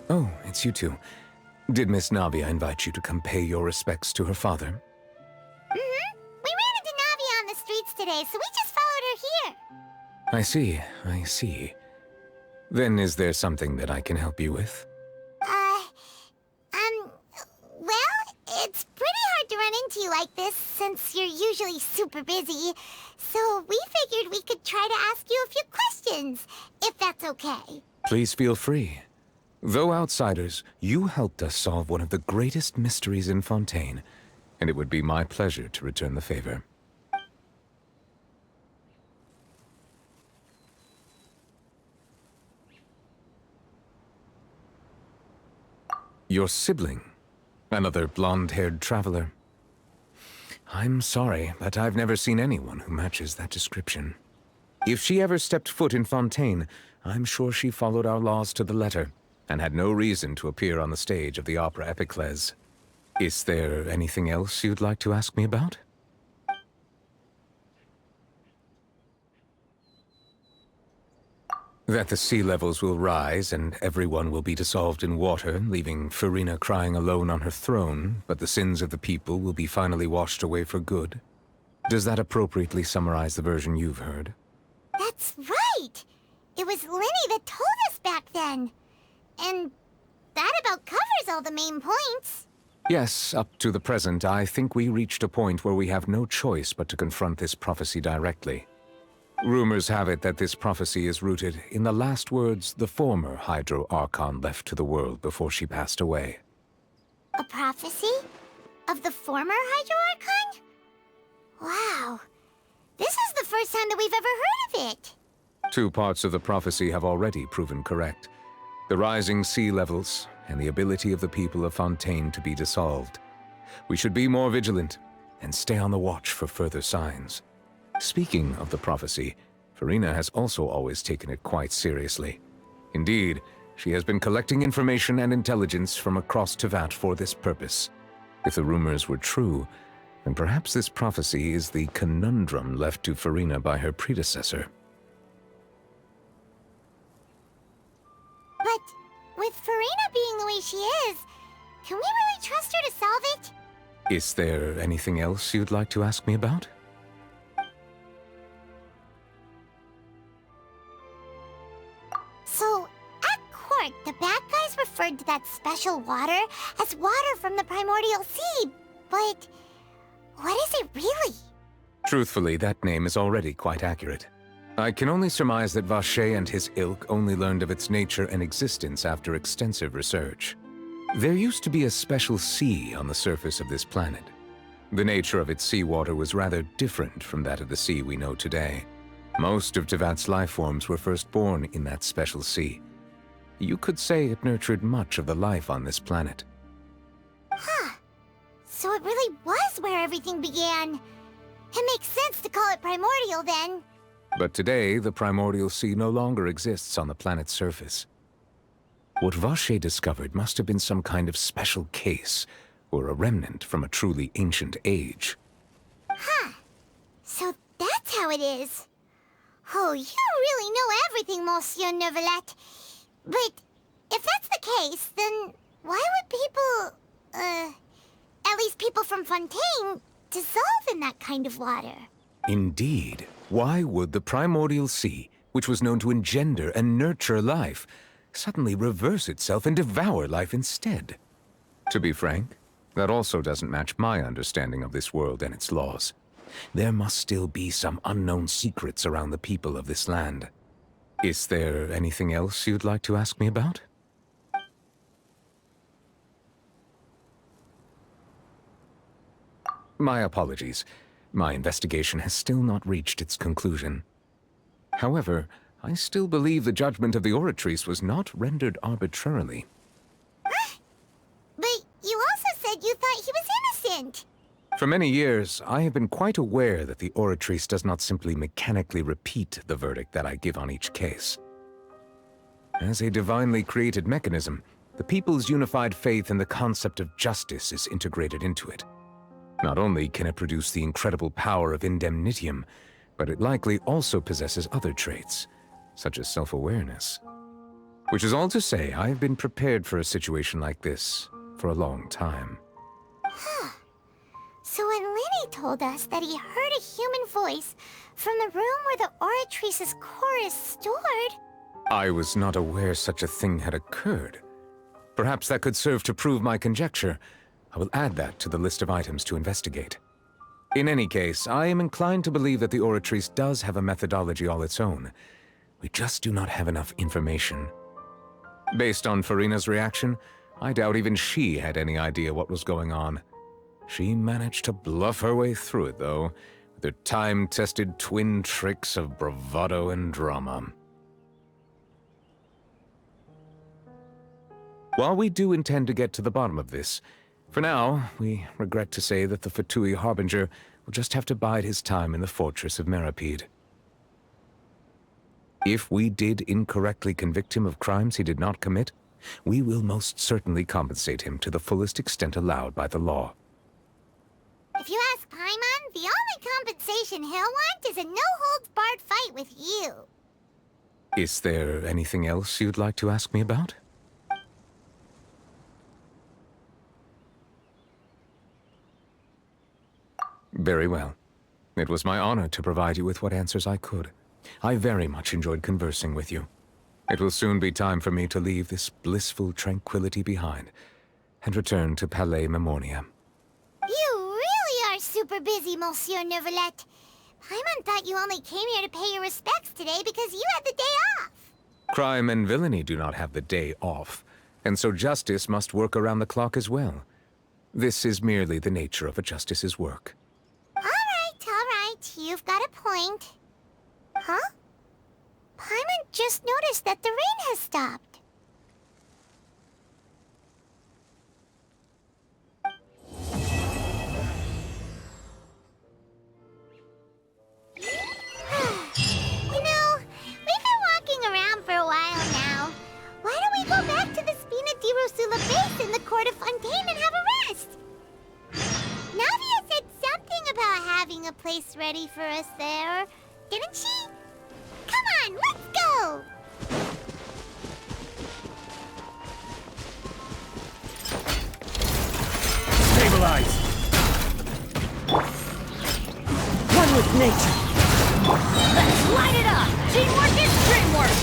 Oh, it's you two. Did Miss Navia invite you to come pay your respects to her father? Mm-hmm. We ran into Navia on the streets today, so we just followed her here. I see. Then is there something that I can help you with? Well, it's pretty hard to run into you like this since you're usually super busy. So we figured we could try to ask you a few questions, if that's okay. Please feel free. Though outsiders, you helped us solve one of the greatest mysteries in Fontaine, and it would be my pleasure to return the favor. Your sibling? Another blonde-haired traveler? I'm sorry, but I've never seen anyone who matches that description. If she ever stepped foot in Fontaine, I'm sure she followed our laws to the letter, and had no reason to appear on the stage of the opera Epicles. Is there anything else you'd like to ask me about? That the sea levels will rise and everyone will be dissolved in water, leaving Farina crying alone on her throne, but the sins of the people will be finally washed away for good. Does that appropriately summarize the version you've heard? That's right! It was Lenny that told us back then. And that about covers all the main points. Yes, up to the present, I think we reached a point where we have no choice but to confront this prophecy directly. Rumors have it that this prophecy is rooted in the last words the former Hydro Archon left to the world before she passed away. A prophecy? Of the former Hydro Archon? Wow. This is the first time that we've ever heard of it. Two parts of the prophecy have already proven correct. The rising sea levels, and the ability of the people of Fontaine to be dissolved. We should be more vigilant, and stay on the watch for further signs. Speaking of the prophecy, Farina has also always taken it quite seriously. Indeed, she has been collecting information and intelligence from across Tevat for this purpose. If the rumors were true, then perhaps this prophecy is the conundrum left to Farina by her predecessor. But with Farina being the way she is, can we really trust her to solve it? Is there anything else you'd like to ask me about? So, at court, the bad guys referred to that special water as water from the primordial sea, but what is it really? Truthfully, that name is already quite accurate. I can only surmise that Vacher and his ilk only learned of its nature and existence after extensive research. There used to be a special sea on the surface of this planet. The nature of its seawater was rather different from that of the sea we know today. Most of Tevat's life forms were first born in that special sea. You could say it nurtured much of the life on this planet. Huh. So it really was where everything began. It makes sense to call it primordial then. But today, the primordial sea no longer exists on the planet's surface. What Vacher discovered must have been some kind of special case, or a remnant from a truly ancient age. Huh. So that's how it is. Oh, you really know everything, Monsieur Neuvillette. But if that's the case, then why would people, at least people from Fontaine, dissolve in that kind of water? Indeed. Why would the primordial sea, which was known to engender and nurture life, suddenly reverse itself and devour life instead? To be frank, that also doesn't match my understanding of this world and its laws. There must still be some unknown secrets around the people of this land. Is there anything else you'd like to ask me about? My apologies. My investigation has still not reached its conclusion. However, I still believe the judgment of the Oratrice was not rendered arbitrarily. But you also said you thought he was innocent. For many years, I have been quite aware that the Oratrice does not simply mechanically repeat the verdict that I give on each case. As a divinely created mechanism, the people's unified faith in the concept of justice is integrated into it. Not only can it produce the incredible power of indemnitium, but it likely also possesses other traits, such as self-awareness. Which is all to say, I have been prepared for a situation like this for a long time. So when Lenny told us that he heard a human voice from the room where the Oratrice's core is stored... I was not aware such a thing had occurred. Perhaps that could serve to prove my conjecture. I will add that to the list of items to investigate. In any case, I am inclined to believe that the Oratrice does have a methodology all its own. We just do not have enough information. Based on Farina's reaction, I doubt even she had any idea what was going on. She managed to bluff her way through it, though, with her time-tested twin tricks of bravado and drama. While we do intend to get to the bottom of this, for now, we regret to say that the Fatui Harbinger will just have to bide his time in the fortress of Meripede. If we did incorrectly convict him of crimes he did not commit, we will most certainly compensate him to the fullest extent allowed by the law. If you ask Paimon, the only compensation he'll want is a no-holds-barred fight with you. Is there anything else you'd like to ask me about? Very well. It was my honor to provide you with what answers I could. I very much enjoyed conversing with you. It will soon be time for me to leave this blissful tranquility behind and return to Palais Memoria. You really are super busy, Monsieur Neuvillette. Paimon thought you only came here to pay your respects today because you had the day off. Crime and villainy do not have the day off, and so justice must work around the clock as well. This is merely the nature of a justice's work. All right, you've got a point. Huh? Paimon just noticed that the rain has stopped. You know, we've been walking around for a while now. Why don't we go back to the Spina di Rosula base in the Court of Fontaine and have a rest? Navia said something about having a place ready for us there, didn't she? Come on, let's go! Stabilize! One with nature! Let's light it up! Teamwork is dreamwork!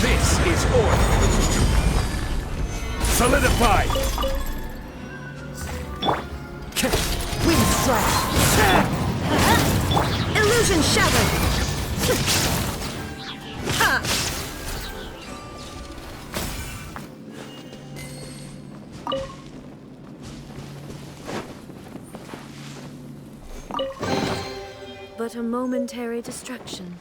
This is order! Solidify! Wind strike! Illusion shattered! Ha! But a momentary distraction.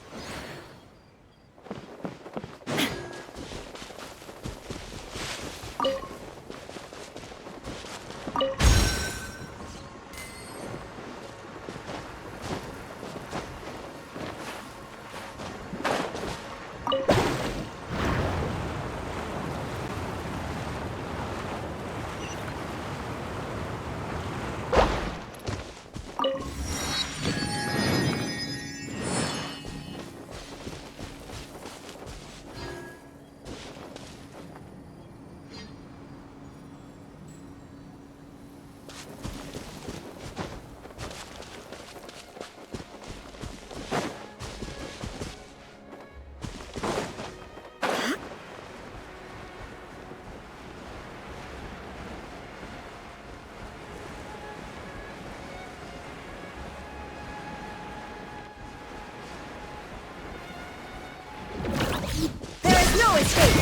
No escape!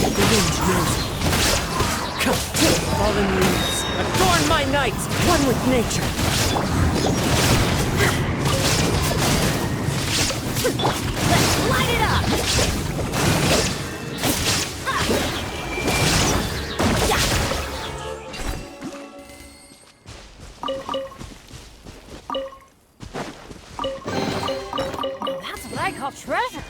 The wind knows it. Come, fallen leaves, adorn my night, one with nature. Let's light it up! Now that's what I call treasure!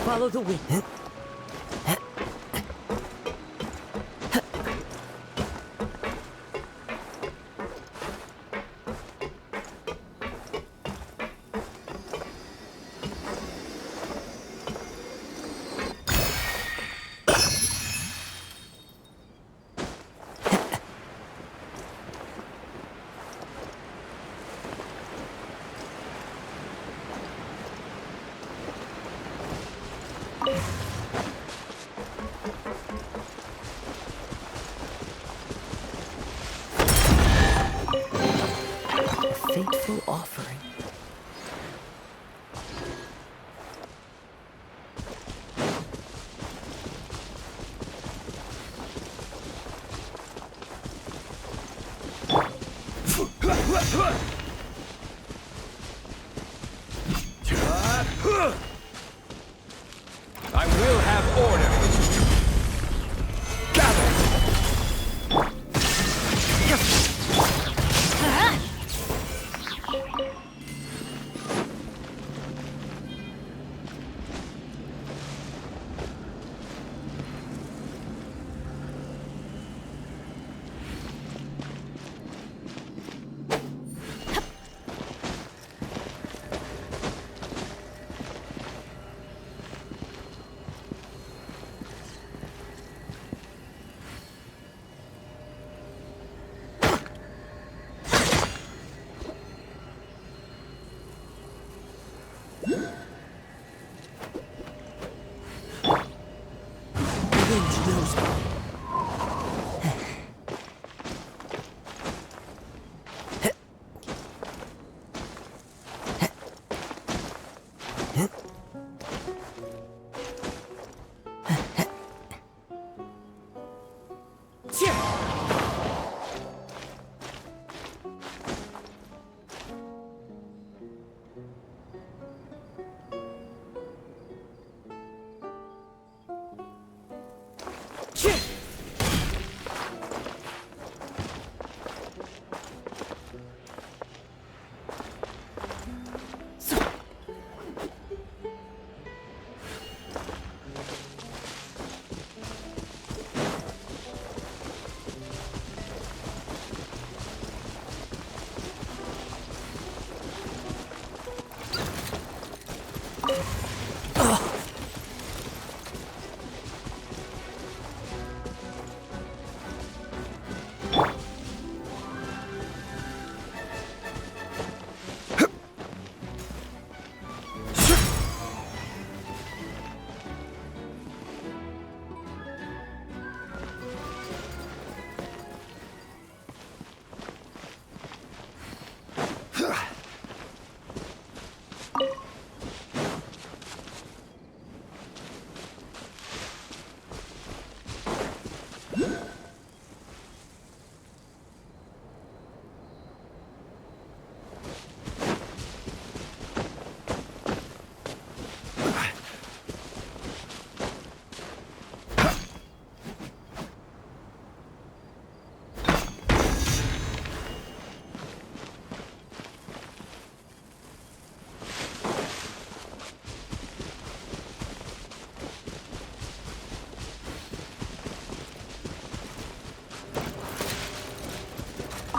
Follow the wind. Fateful offering. I will have order. Gather.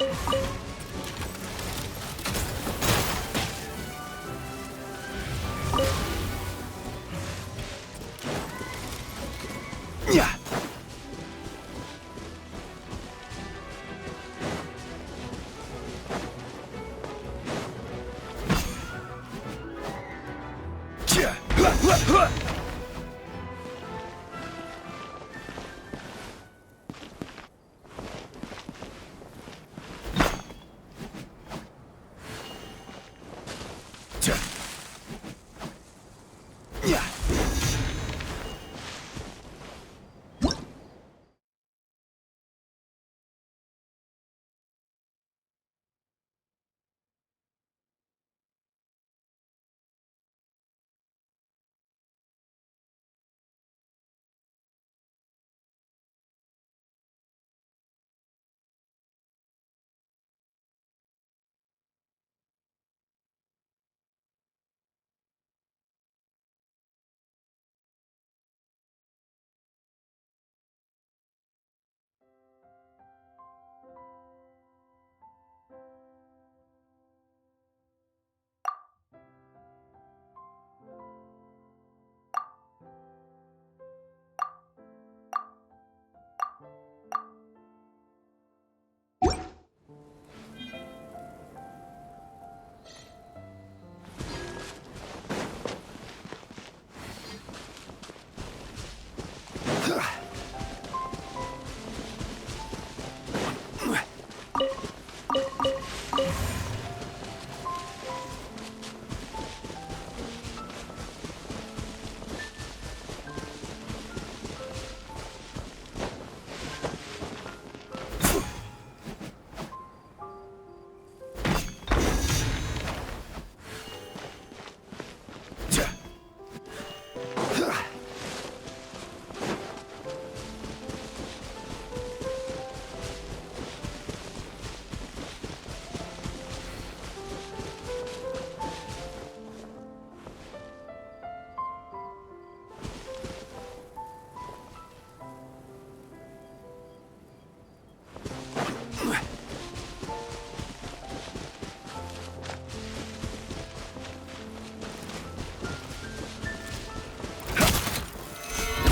Yeah.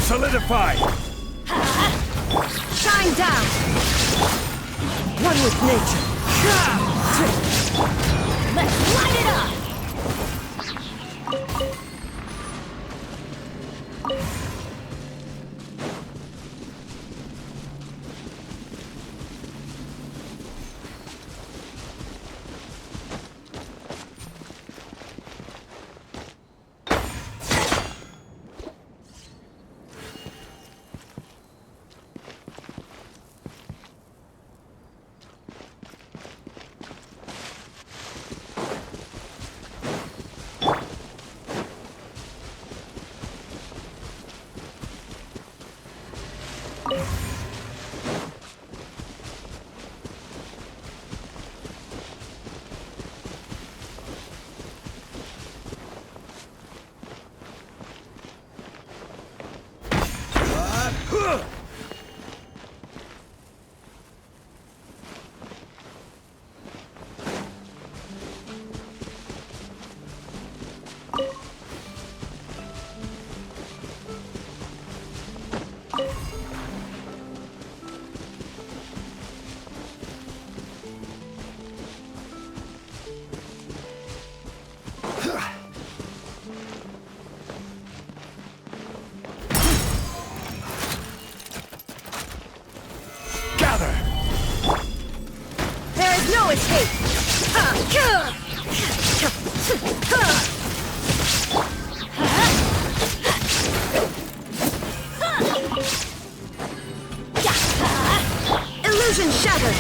Solidify! Shine down! One with nature. Let's light it up! No escape! Illusion shattered!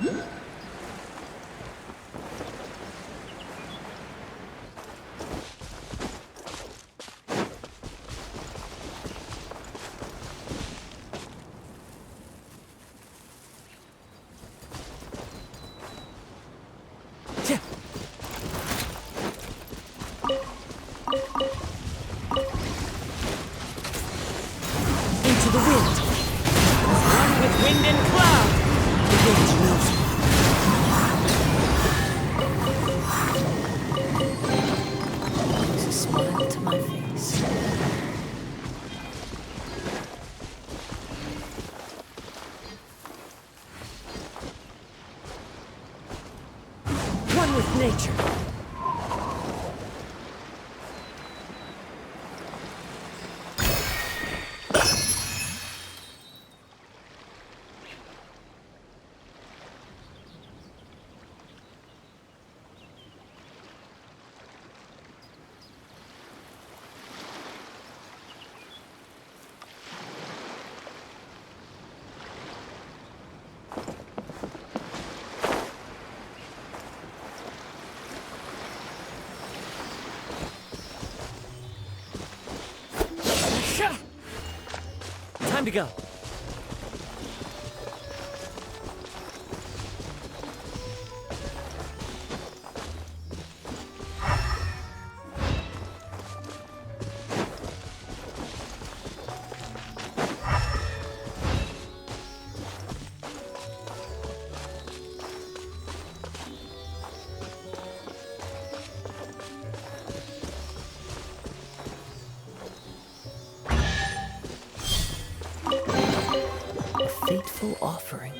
Into the wind. One with wind and cloud. The wind knows me. Brings a smile to my face. One with nature. Time to go. Fateful offering.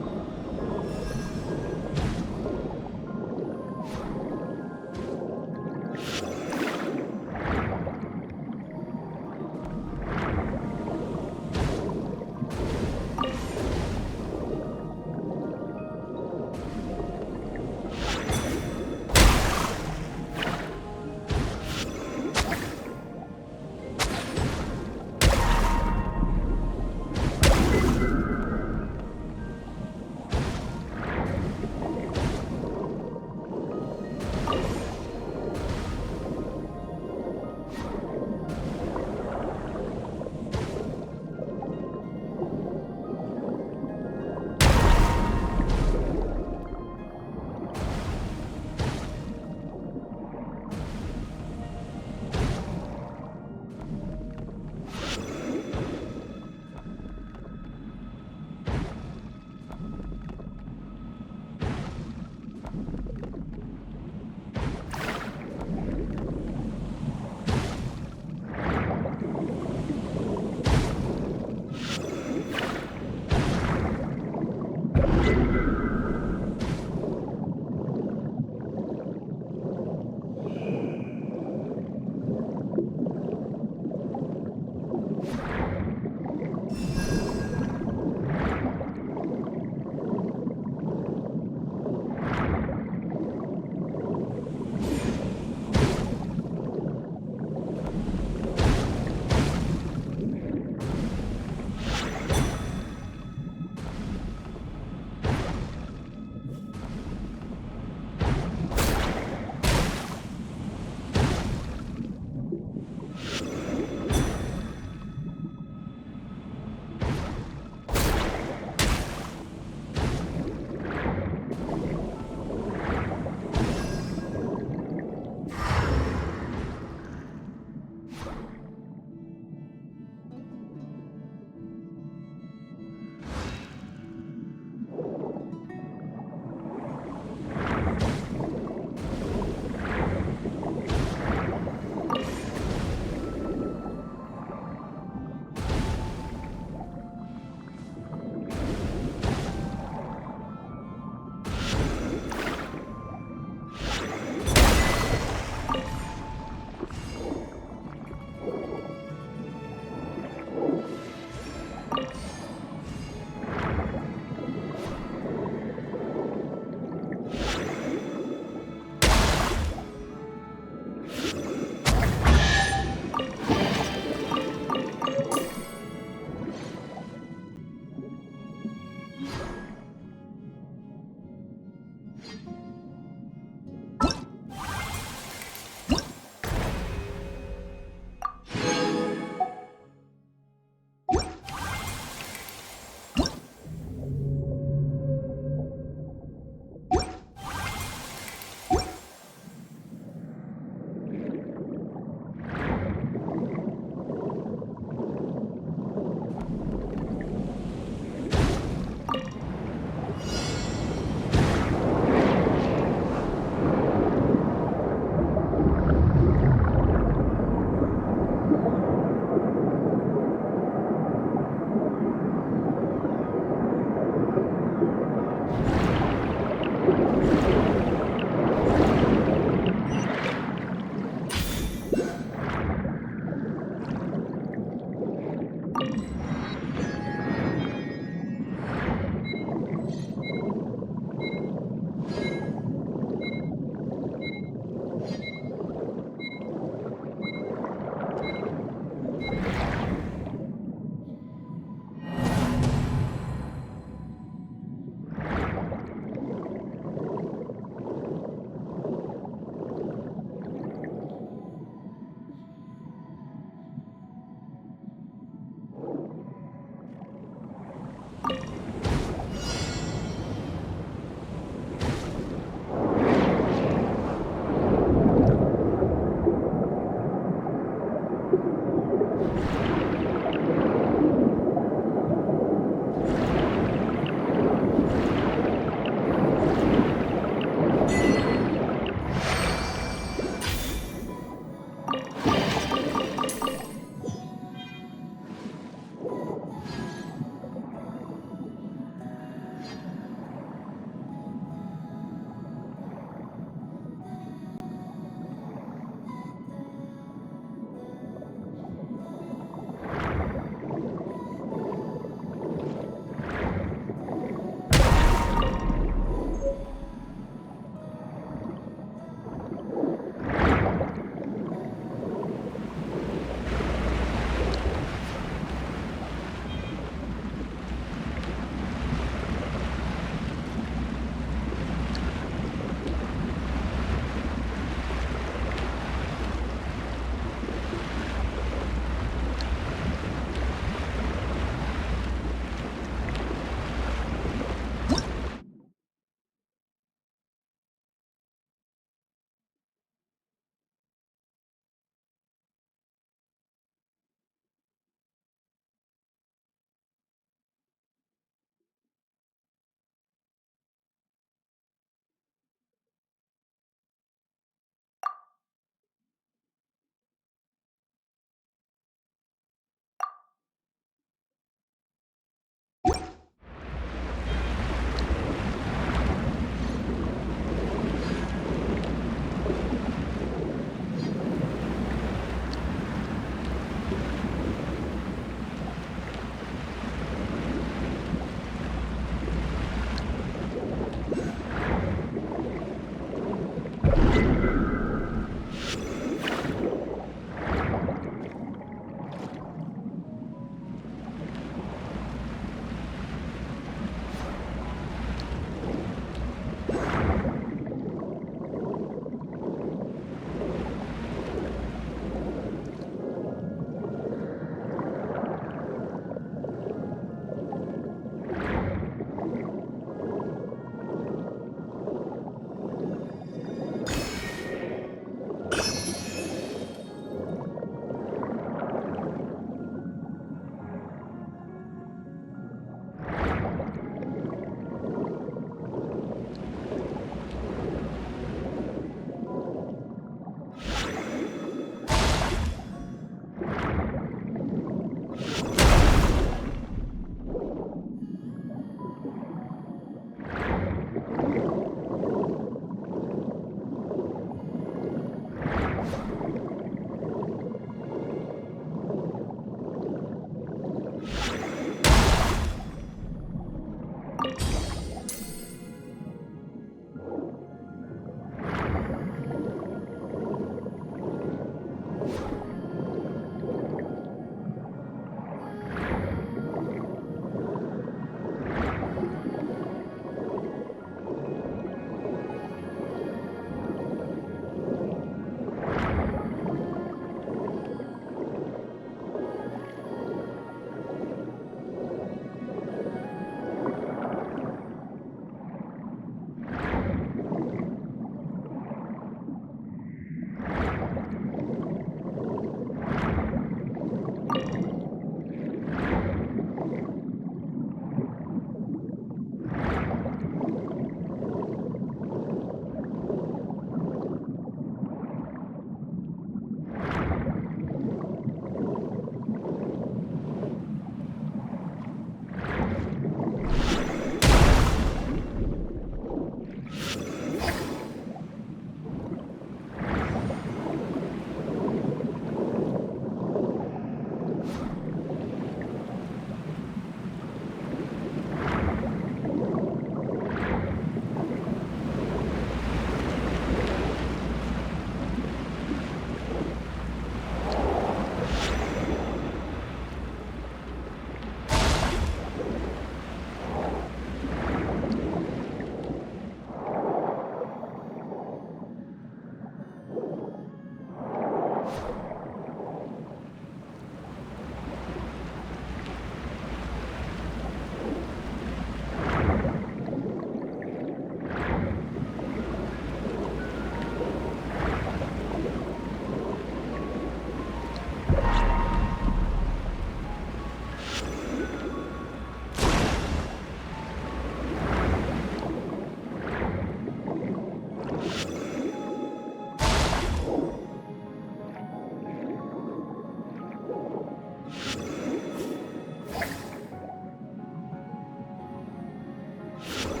Huh?